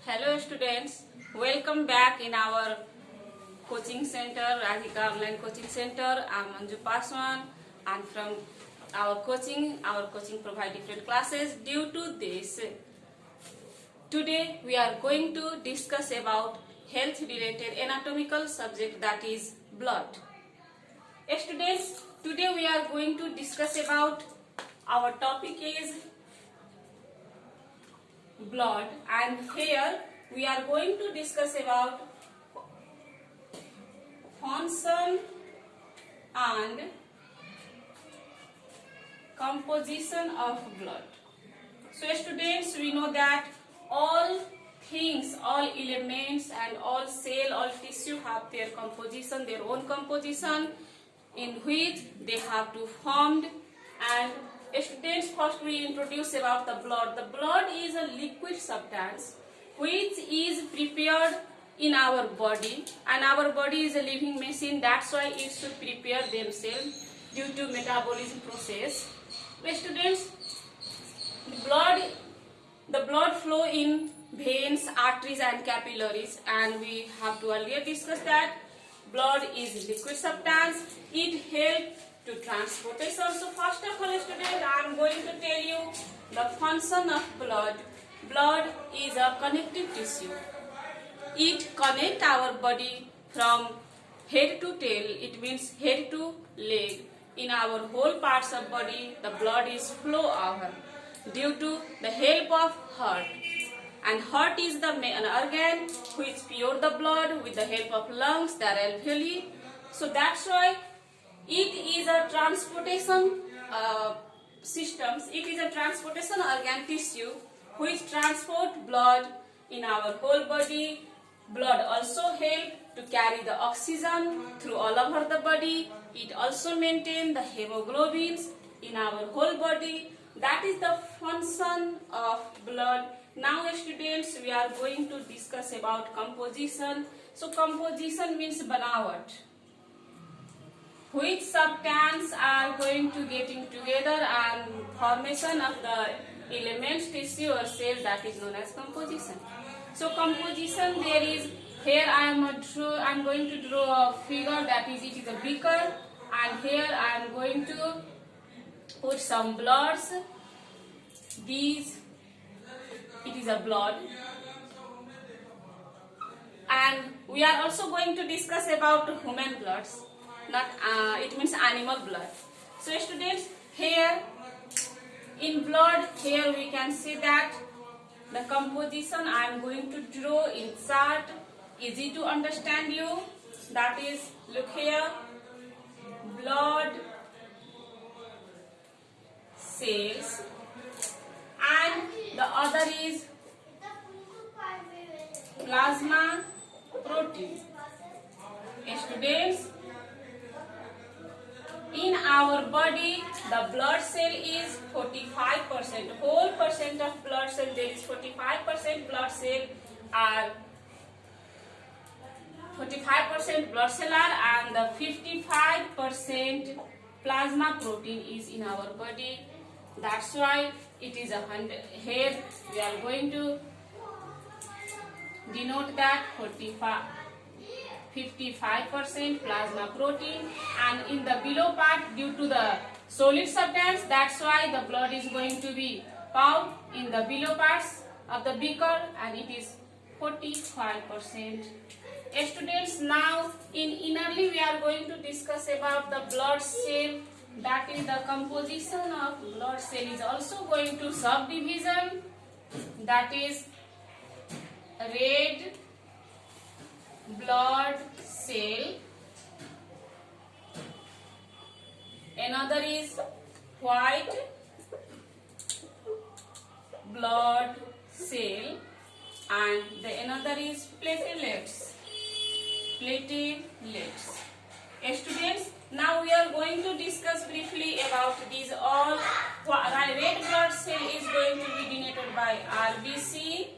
Hello students, welcome back in our coaching center, Radhika Online Coaching Center. I'm Anju Paswan and from our coaching provide different classes. Due to this, today we are going to discuss about health related anatomical subject, that is blood. Students, today we are going to discuss about, our topic is blood, and here we are going to discuss about function and composition of blood. So students, we know that all things, all elements and all cell, all tissue have their composition, their own composition in which they have to formed. And students, first we introduce about the blood. The blood is a liquid substance which is prepared in our body, and our body is a living machine. That's why it should prepare themselves due to metabolism process. Students, the blood flow in veins, arteries and capillaries, and we have to earlier discuss that blood is liquid substance. It helps to transportation. So first of all, student, I am going to tell you the function of blood. Blood is a connective tissue. It connects our body from head to tail. It means head to leg. In our whole parts of body, the blood is flow over due to the help of heart. And heart is the main organ which pure the blood with the help of lungs, the alveoli. So that's why it is a transportation systems. It is a transportation organ tissue which transport blood in our whole body. Blood also help to carry the oxygen through all over the body. It also maintain the hemoglobins in our whole body. That is the function of blood. Now students, we are going to discuss about composition. So composition means banawat. Which substance are going to getting together and formation of the elements, tissue or cell, that is known as composition. So composition, there is, here I am going to draw a figure, that is, it is a beaker, and here I am going to put some bloods. These, it is a blood, and we are also going to discuss about human bloods, not it means animal blood. So students, here in blood, here we can see that the composition I am going to draw in chart, easy to understand you. That is, look here, blood cells, and the other is plasma protein. Students, in our body, the blood cell is 45%. Whole percent of blood cell, there is 45% blood cell are 45% blood cell are, and the 55% plasma protein is in our body. That's why it is 100. Here we are going to denote that 55% plasma protein, and in the below part, due to the solid substance, that's why the blood is going to be found in the below parts of the beaker, and it is 45%. Students, now in innerly we are going to discuss about the blood cell. That is, the composition of blood cell is also going to subdivision, that is red blood cell, another is white blood cell, and the another is platelets. Students, now we are going to discuss briefly about these all. Red blood cell is going to be denoted by RBC.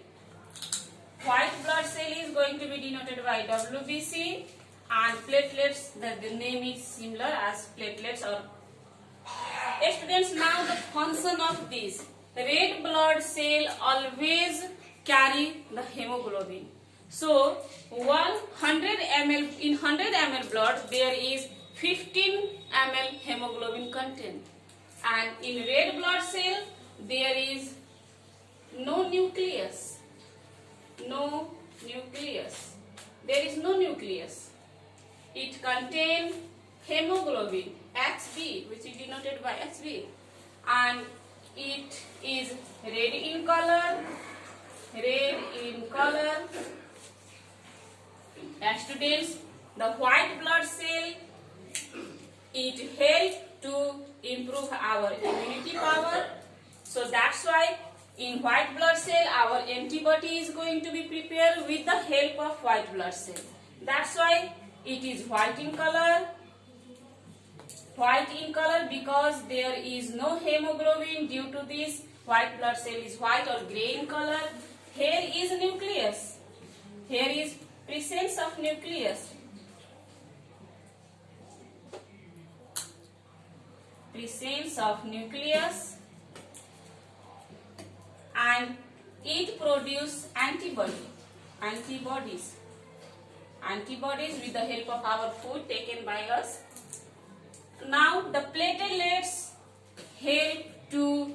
White blood cell is going to be denoted by WBC, and platelets, the name is similar as platelets. Or students, now the function of this red blood cell always carry the hemoglobin. So 100 ml, in 100 ml blood there is 15 ml hemoglobin content, and in red blood cell there is no nucleus. No nucleus. There is no nucleus. It contains hemoglobin Hb, which is denoted by Hb, and it is red in color. Red in color. Students, the white blood cell, it helps to improve our immunity power. So that's why in white blood cell our antibody is going to be prepared with the help of white blood cell. That's why it is white in color. White in color because there is no hemoglobin. Due to this, white blood cell is white or grey in color. Here is nucleus. Here is presence of nucleus. Presence of nucleus, and it produces antibodies with the help of our food taken by us. Now the platelets help to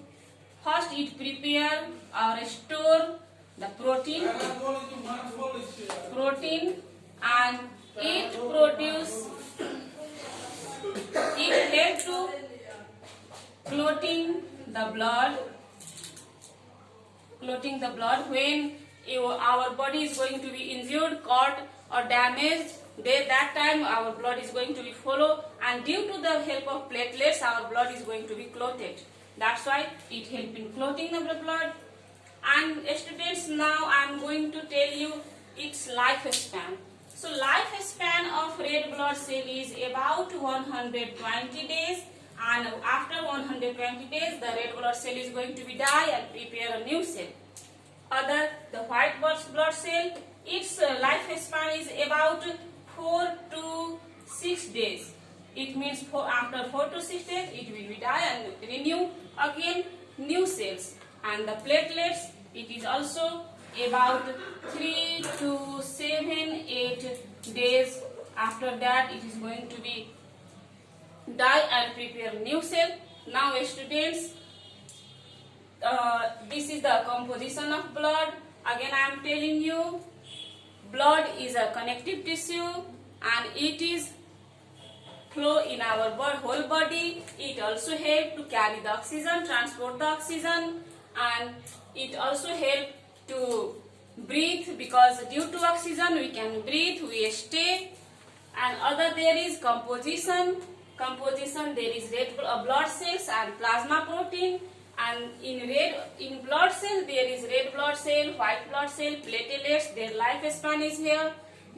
first it prepare or store the protein, and it help to clotting the blood when our body is going to be injured, cut or damaged. That time our blood is going to be follow, and due to the help of platelets our blood is going to be clotted. That's why it helps in clotting the blood. And students, now I am going to tell you its lifespan. So lifespan of red blood cell is about 120 days, and after 120 days the red blood cell is going to be die and prepare a new cell. The white blood cell, its lifespan is about 4 to 6 days. It means after 4 to 6 days it will be die and renew again new cells. And the platelets, it is also about 3 to 7, 8 days. After that it is going to be die and prepare new cell. Now students, this is the composition of blood. Again I am telling you, blood is a connective tissue and it is flow in our whole body. It also helps to carry the oxygen, transport the oxygen, and it also helps to breathe, because due to oxygen we can breathe, we stay. And there is composition. There is red blood cells and plasma protein. And in blood cell there is red blood cell, white blood cell, platelets. Their lifespan is here.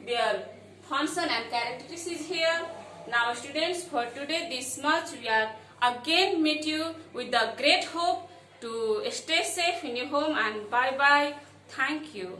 Their function and characteristics is here. Now students, for today this much. We are again meet you with the great hope to stay safe in your home, and bye bye. Thank you.